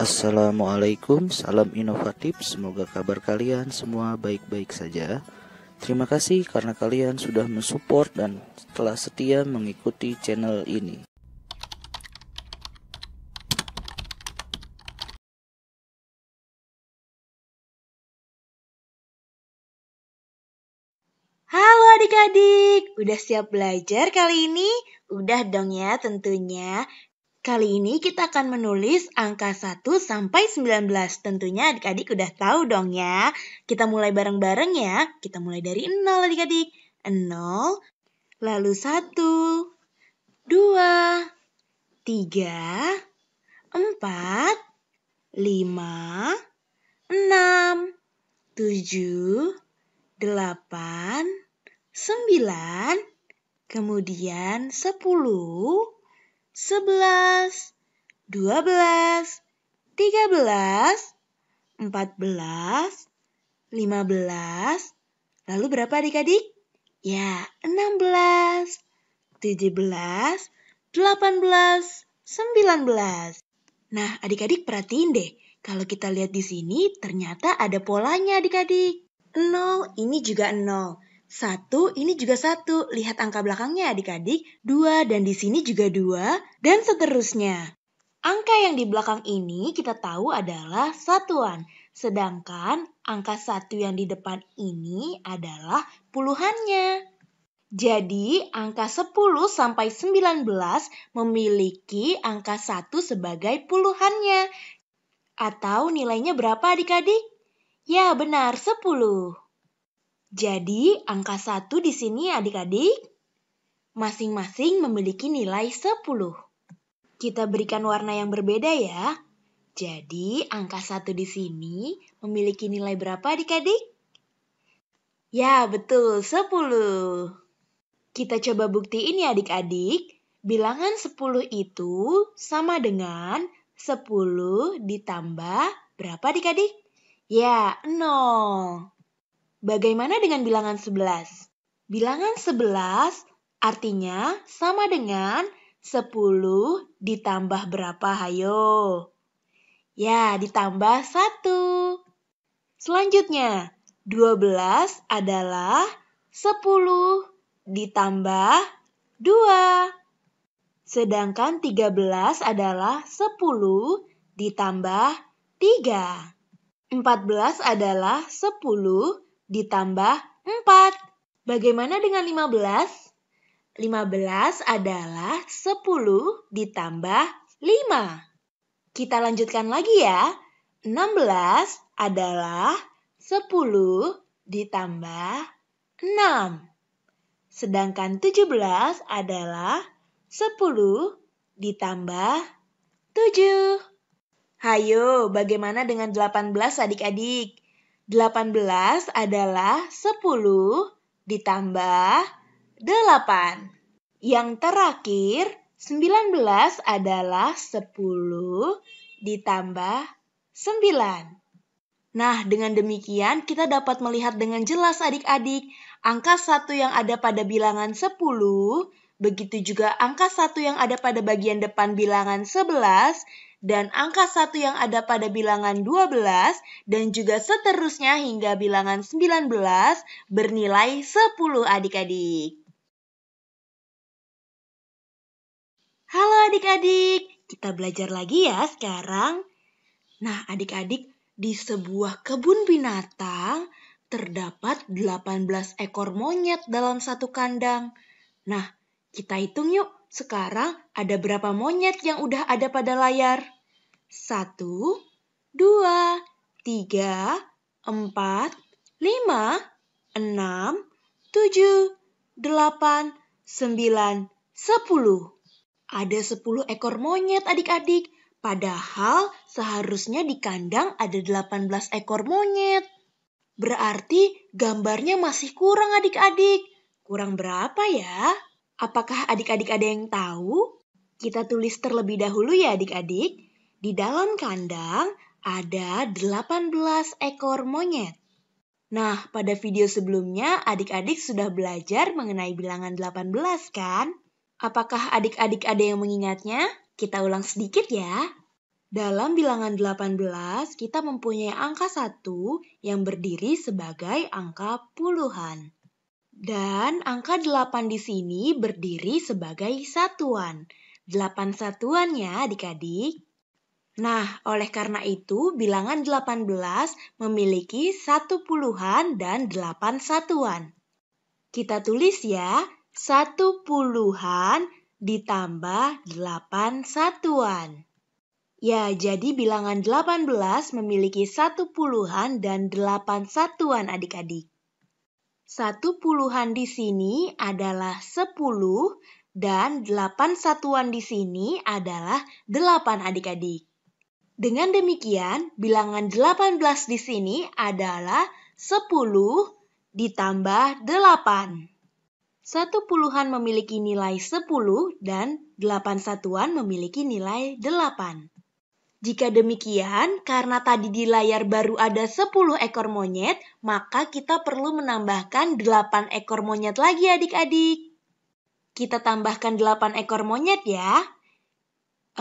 Assalamualaikum, salam inovatif. Semoga kabar kalian semua baik-baik saja. Terima kasih karena kalian sudah mensupport dan telah setia mengikuti channel ini. Halo adik-adik, udah siap belajar kali ini? Udah dong ya tentunya. Kali ini kita akan menulis angka 1 sampai 19. Tentunya adik-adik udah tahu dong ya. Kita mulai bareng-bareng ya. Kita mulai dari 0 adik-adik. 0, lalu 1, 2, 3, 4, 5, 6, 7, 8, 9, kemudian 10, 11, 12, 13, 14, 15, lalu berapa adik-adik? Ya, 16, 17, 18, 19. Nah, adik-adik perhatiin deh, kalau kita lihat di sini ternyata ada polanya adik-adik. 0 ini juga 0. 1 ini juga 1. Lihat angka belakangnya adik-adik. 2 dan di sini juga 2 dan seterusnya. Angka yang di belakang ini kita tahu adalah satuan. Sedangkan angka 1 yang di depan ini adalah puluhannya. Jadi angka 10 sampai 19 memiliki angka 1 sebagai puluhannya. Atau nilainya berapa adik-adik? Ya benar, 10. Jadi, angka 1 di sini adik-adik, masing-masing memiliki nilai 10. Kita berikan warna yang berbeda ya. Jadi, angka 1 di sini memiliki nilai berapa adik-adik? Ya, betul, 10. Kita coba buktiin ya adik-adik. Bilangan 10 itu sama dengan 10 ditambah berapa adik-adik? Ya, 0. Bagaimana dengan bilangan 11? Bilangan 11 artinya sama dengan 10 ditambah berapa? Hayo. Ya, ditambah 1. Selanjutnya, 12 adalah 10 ditambah 2. Sedangkan 13 adalah 10 ditambah 3. 14 adalah 10 ditambah 4. Bagaimana dengan 15? 15 adalah 10 ditambah 5. Kita lanjutkan lagi ya. 16 adalah 10 ditambah 6. Sedangkan 17 adalah 10 ditambah 7. Hayo, bagaimana dengan 18 adik-adik? 18 adalah 10 ditambah 8. Yang terakhir, 19 adalah 10 ditambah 9. Nah, dengan demikian kita dapat melihat dengan jelas adik-adik angka 1 yang ada pada bilangan 10, begitu juga angka 1 yang ada pada bagian depan bilangan 11, dan angka 1 yang ada pada bilangan 12, dan juga seterusnya hingga bilangan 19 bernilai 10 adik-adik. Halo adik-adik, kita belajar lagi ya sekarang. Nah adik-adik, di sebuah kebun binatang terdapat 18 ekor monyet dalam satu kandang. Nah, kita hitung yuk sekarang ada berapa monyet yang udah ada pada layar. 1, 2, 3, 4, 5, 6, 7, 8, 9, 10. Ada 10 ekor monyet adik-adik. Padahal seharusnya di kandang ada 18 ekor monyet. Berarti gambarnya masih kurang adik-adik. Kurang berapa ya? Apakah adik-adik ada yang tahu? Kita tulis terlebih dahulu ya adik-adik. Di dalam kandang ada 18 ekor monyet. Nah, pada video sebelumnya adik-adik sudah belajar mengenai bilangan 18 kan? Apakah adik-adik ada yang mengingatnya? Kita ulang sedikit ya. Dalam bilangan 18, kita mempunyai angka 1 yang berdiri sebagai angka puluhan. Dan angka 8 di sini berdiri sebagai satuan. 8 satuan ya adik-adik. Nah, oleh karena itu bilangan 18 memiliki 1 puluhan dan 8 satuan. Kita tulis ya, 1 puluhan ditambah 8 satuan. Ya, jadi bilangan 18 memiliki 1 puluhan dan 8 satuan adik-adik. 1 puluhan di sini adalah 10 dan 8 satuan di sini adalah 8 adik-adik. Dengan demikian, bilangan 18 di sini adalah 10 ditambah 8. 1 puluhan memiliki nilai 10 dan 8 satuan memiliki nilai 8. Jika demikian, karena tadi di layar baru ada 10 ekor monyet, maka kita perlu menambahkan 8 ekor monyet lagi adik-adik. Kita tambahkan 8 ekor monyet ya.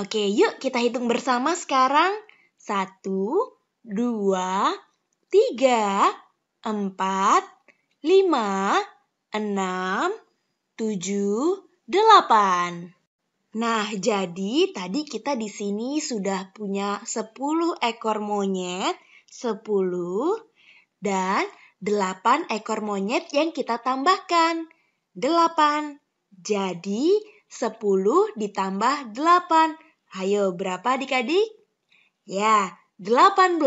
Oke, yuk kita hitung bersama sekarang. 1, 2, 3, 4, 5, 6, 7, 8. Nah, jadi tadi kita di sini sudah punya 10 ekor monyet, 10 dan 8 ekor monyet yang kita tambahkan, 8. Jadi 10 ditambah 8. Ayo, berapa adik-adik? Ya, 18.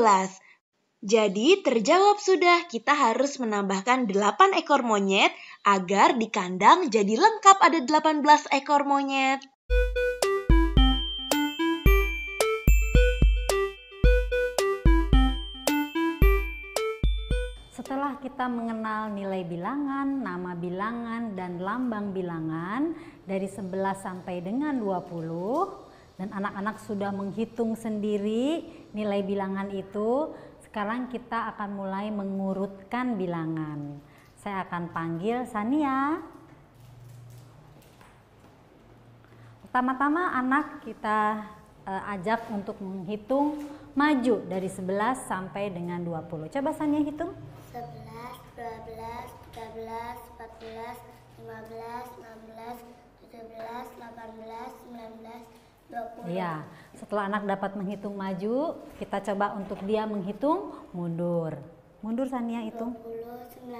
Jadi terjawab sudah, kita harus menambahkan 8 ekor monyet agar di kandang jadi lengkap ada 18 ekor monyet. Setelah kita mengenal nilai bilangan, nama bilangan, dan lambang bilangan dari 11 sampai dengan 20, dan anak-anak sudah menghitung sendiri nilai bilangan itu, sekarang kita akan mulai mengurutkan bilangan. Saya akan panggil Sania. Pertama-tama anak kita ajak untuk menghitung maju dari 11 sampai dengan 20. Coba Sania hitung. 11, 12, 13, 14, 15, 16, 17, 18, 19, 20. Iya, setelah anak dapat menghitung maju, kita coba untuk dia menghitung mundur. Mundur Sania hitung. 20, 19,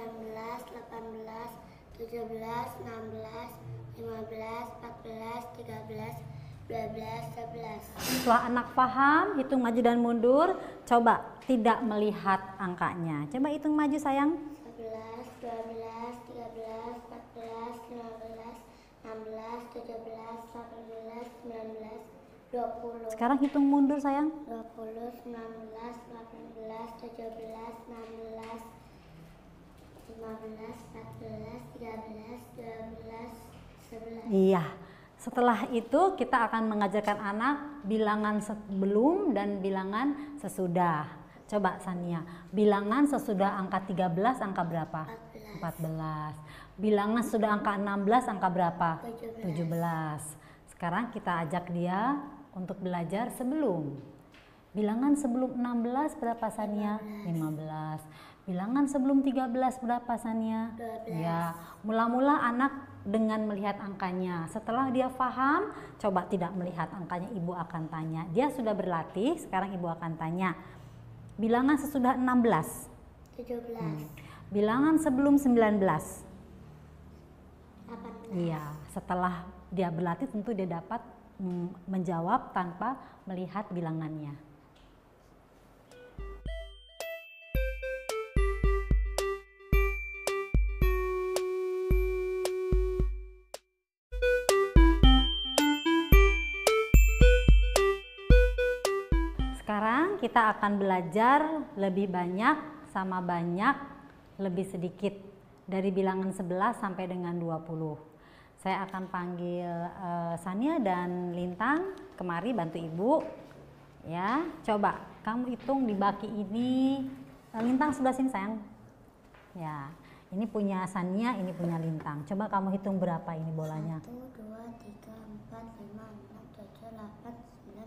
18, 17, 16, 15, 14, 13, 12, 11. Setelah anak paham hitung maju dan mundur, coba tidak melihat angkanya. Coba hitung maju sayang. 11, 12, 13, 14, 15, 16, 17, 18, 19, 20. Sekarang hitung mundur sayang. 20, 19, 18, 17, 16, 15, 14, 13, 12, 11. Iya. Setelah itu kita akan mengajarkan anak bilangan sebelum dan bilangan sesudah. Coba Sania, bilangan sesudah angka 13 angka berapa? 14. Bilangan sesudah angka 16 angka berapa? 17. Sekarang kita ajak dia untuk belajar sebelum. Bilangan sebelum 16 berapa Sania? 15. Bilangan sebelum 13 berapa Sania? 12. Ya, mula-mula anak dengan melihat angkanya. Setelah dia paham, coba tidak melihat angkanya, ibu akan tanya. Dia sudah berlatih, sekarang ibu akan tanya. Bilangan sesudah 16. 17. Bilangan sebelum 19. 18. Iya, setelah dia berlatih tentu dia dapat menjawab tanpa melihat bilangannya. Sekarang kita akan belajar lebih banyak sama banyak, lebih sedikit dari bilangan 11 sampai dengan 20. Saya akan panggil Sania dan Lintang kemari bantu ibu. Ya, coba kamu hitung di baki ini. Lintang sebelah sini sayang. Ya, ini punya Sania, ini punya Lintang. Coba kamu hitung berapa ini bolanya. 1, 2, 3, 4, 5, 6, 7, 8, 9,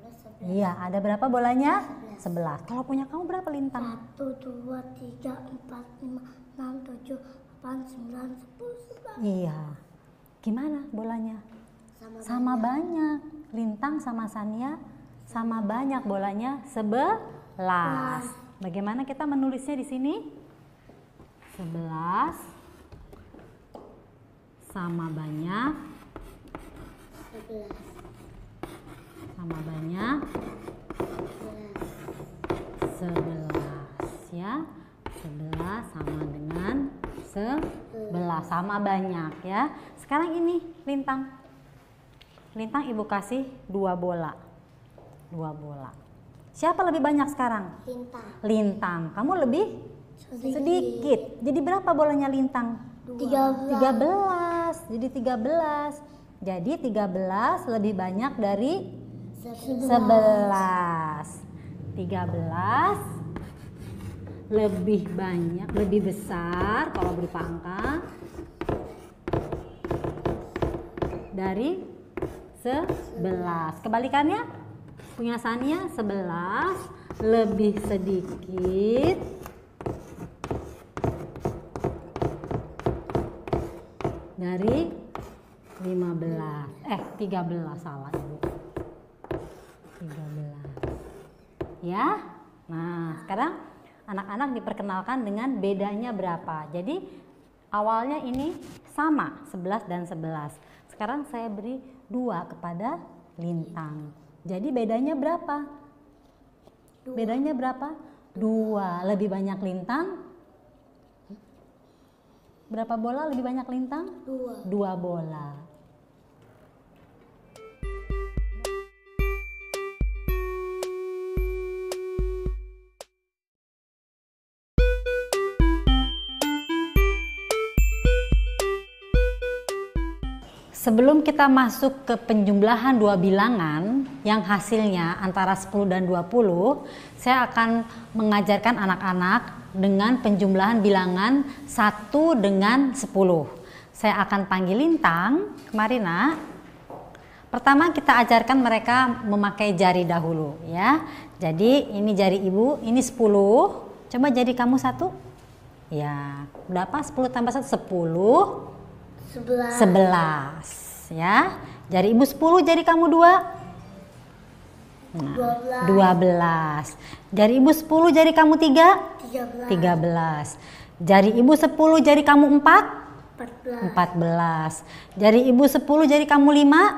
10, 11, Iya, ada berapa bolanya? 11. Kalau punya kamu berapa lintang? 1, 2, 3, 4, 5, 6, 7, 8, 9, 10, 11. Iya. Gimana bolanya? Sama banyak. Lintang sama Sania sama banyak bolanya 11. Bagaimana kita menulisnya di sini? 11 sama banyak 11. sama banyak 11 ya. 11 sama dengan 11 sama banyak ya. Sekarang ini lintang. Lintang ibu kasih 2 bola. 2 bola. Siapa lebih banyak sekarang? Lintang. Lintang. Kamu lebih sedikit. Jadi berapa bolanya lintang? 13. 13. Jadi 13. Jadi 13 lebih banyak dari 11. 13 lebih banyak, lebih besar kalau berupa angka dari 11. Kebalikannya punya Sania 11 lebih sedikit dari 13 salah Ibu. 13. Ya. Nah, sekarang anak-anak diperkenalkan dengan bedanya berapa. Jadi awalnya ini sama 11 dan 11. Sekarang saya beri 2 kepada lintang. Jadi bedanya berapa? Bedanya berapa? 2. Lebih banyak lintang. Berapa bola lebih banyak lintang? 2. 2 bola. Sebelum kita masuk ke penjumlahan 2 bilangan yang hasilnya antara 10 dan 20, saya akan mengajarkan anak-anak dengan penjumlahan bilangan 1 dengan 10. Saya akan panggil lintang, kemari nak. Pertama kita ajarkan mereka memakai jari dahulu ya. Jadi ini jari ibu, ini 10. Coba jari kamu 1. Ya, berapa? 10 tambah 1, 10. 11 ya. Jari ibu 10, jari kamu 2. Nah, 12. Jari ibu 10, jari kamu 3. 13. Jari ibu 10, jari kamu 4. 14. Jari ibu 10, jari kamu 5.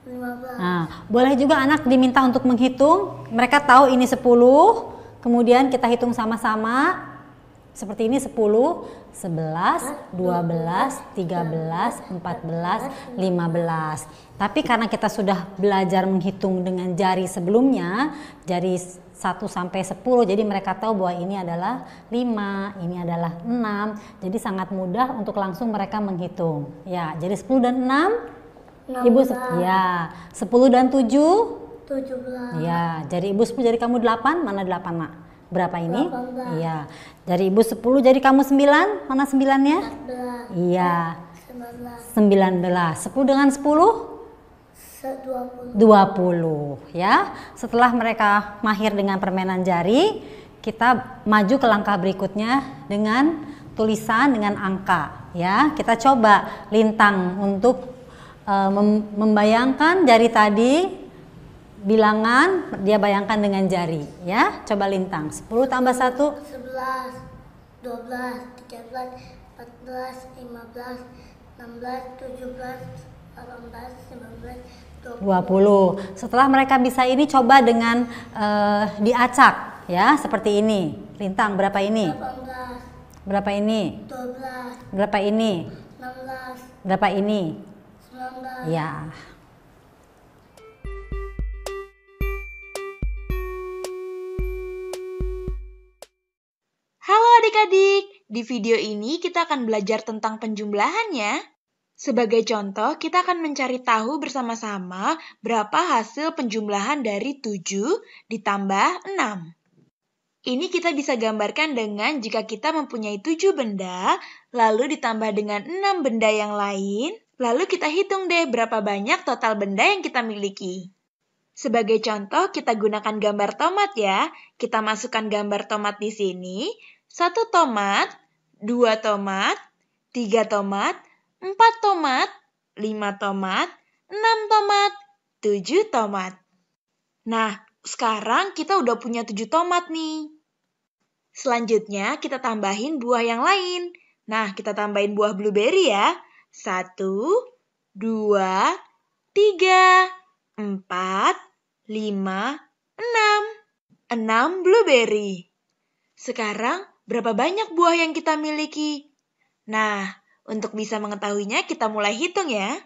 15. Nah, boleh juga anak diminta untuk menghitung. Mereka tahu ini 10. Kemudian kita hitung sama-sama. Seperti ini 10, 11, 12, 13, 14, 15. Tapi karena kita sudah belajar menghitung dengan jari sebelumnya, jari 1 sampai 10, jadi mereka tahu bahwa ini adalah 5, ini adalah 6. Jadi sangat mudah untuk langsung mereka menghitung. Ya, jadi 10 dan 6, 16. Ibu ya, 10 dan 7, 17. ya, jari ibu 10, jari kamu 8, mana 8 nak? Berapa ini? 18. Iya. Jari ibu 10, jari kamu 9, mana 9-nya? 14. Iya. 19. 19. 10 dengan 10? 20 ya. Setelah mereka mahir dengan permainan jari, kita maju ke langkah berikutnya dengan tulisan dengan angka ya. Kita coba lintang untuk membayangkan jari tadi, bilangan dia bayangkan dengan jari ya. Coba lintang 10 tambah 1 11, 12, 13, 14, 15, 16, 17, 18, 19, 20. Setelah mereka bisa ini, coba dengan diacak ya, seperti ini. Lintang berapa ini? 18, Berapa ini? 12, Berapa ini? 16, Berapa ini? 19. Ya. Halo adik-adik, di video ini kita akan belajar tentang penjumlahan ya. Sebagai contoh, kita akan mencari tahu bersama-sama berapa hasil penjumlahan dari 7 ditambah 6. Ini kita bisa gambarkan dengan jika kita mempunyai 7 benda, lalu ditambah dengan 6 benda yang lain, lalu kita hitung deh berapa banyak total benda yang kita miliki. Sebagai contoh, kita gunakan gambar tomat ya. Kita masukkan gambar tomat di sini. 1 tomat, 2 tomat, 3 tomat, 4 tomat, 5 tomat, 6 tomat, 7 tomat. Nah, sekarang kita udah punya 7 tomat nih. Selanjutnya, kita tambahin buah yang lain. Nah, kita tambahin buah blueberry ya. 1, 2, 3, 4, 5, 6. 6 blueberry. Sekarang, berapa banyak buah yang kita miliki? Nah, untuk bisa mengetahuinya, kita mulai hitung ya.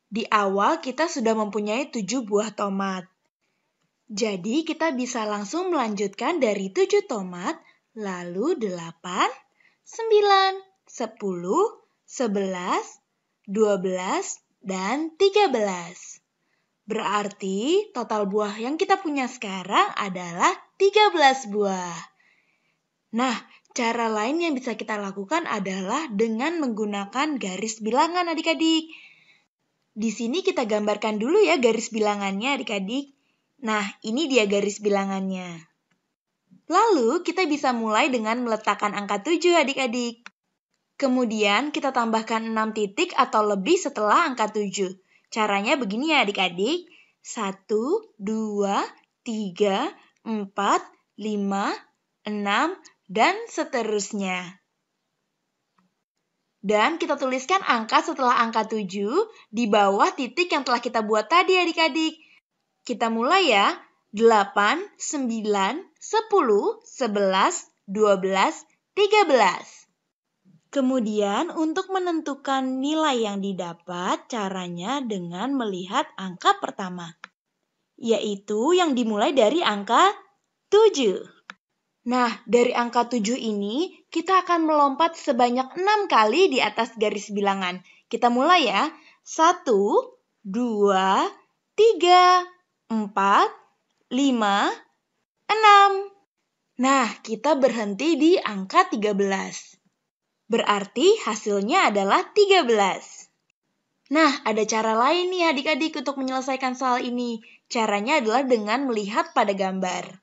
Di awal, kita sudah mempunyai 7 buah tomat. Jadi, kita bisa langsung melanjutkan dari 7 tomat, lalu 8, 9, 10, 11, 12, dan 13. Berarti total buah yang kita punya sekarang adalah 13 buah. Nah, cara lain yang bisa kita lakukan adalah dengan menggunakan garis bilangan adik-adik. Di sini kita gambarkan dulu ya garis bilangannya adik-adik. Nah, ini dia garis bilangannya. Lalu, kita bisa mulai dengan meletakkan angka 7 adik-adik. Kemudian, kita tambahkan 6 titik atau lebih setelah angka 7. Caranya begini ya adik-adik. 1, 2, 3, 4, 5, 6, dan seterusnya. Dan kita tuliskan angka setelah angka 7 di bawah titik yang telah kita buat tadi adik-adik. Kita mulai ya. 8, 9, 10, 11, 12, 13. Kemudian, untuk menentukan nilai yang didapat, caranya dengan melihat angka pertama, yaitu yang dimulai dari angka 7. Nah, dari angka 7 ini, kita akan melompat sebanyak 6 kali di atas garis bilangan. Kita mulai ya. 1, 2, 3, 4, 5, 6. Nah, kita berhenti di angka 13. Berarti hasilnya adalah 13. Nah, ada cara lain nih adik-adik untuk menyelesaikan soal ini. Caranya adalah dengan melihat pada gambar.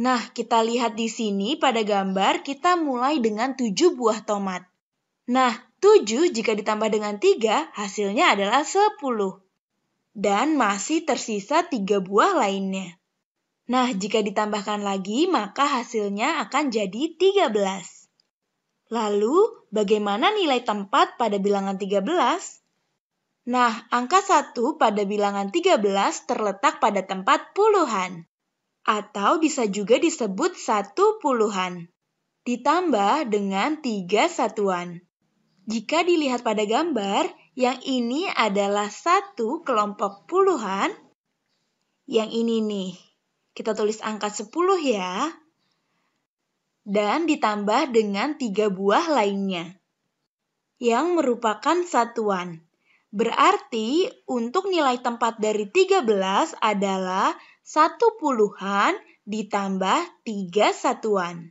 Nah, kita lihat di sini pada gambar kita mulai dengan 7 buah tomat. Nah, 7 jika ditambah dengan 3 hasilnya adalah 10. Dan masih tersisa 3 buah lainnya. Nah, jika ditambahkan lagi maka hasilnya akan jadi 13. Lalu, bagaimana nilai tempat pada bilangan 13? Nah, angka 1 pada bilangan 13 terletak pada tempat puluhan. Atau bisa juga disebut 1 puluhan. Ditambah dengan 3 satuan. Jika dilihat pada gambar, yang ini adalah 1 kelompok puluhan. Yang ini nih, kita tulis angka 10 ya. Dan ditambah dengan 3 buah lainnya, yang merupakan satuan. Berarti untuk nilai tempat dari 13 adalah 1 puluhan ditambah 3 satuan.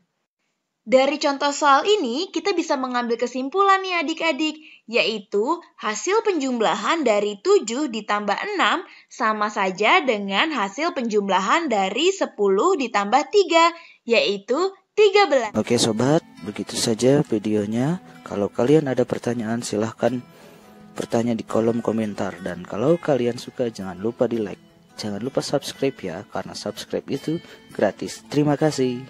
Dari contoh soal ini, kita bisa mengambil kesimpulan nih adik-adik, yaitu hasil penjumlahan dari 7 ditambah 6 sama saja dengan hasil penjumlahan dari 10 ditambah 3, yaitu 13. Oke sobat, begitu saja videonya. Kalau kalian ada pertanyaan silahkan bertanya di kolom komentar. Dan kalau kalian suka jangan lupa di like. Jangan lupa subscribe ya, karena subscribe itu gratis. Terima kasih.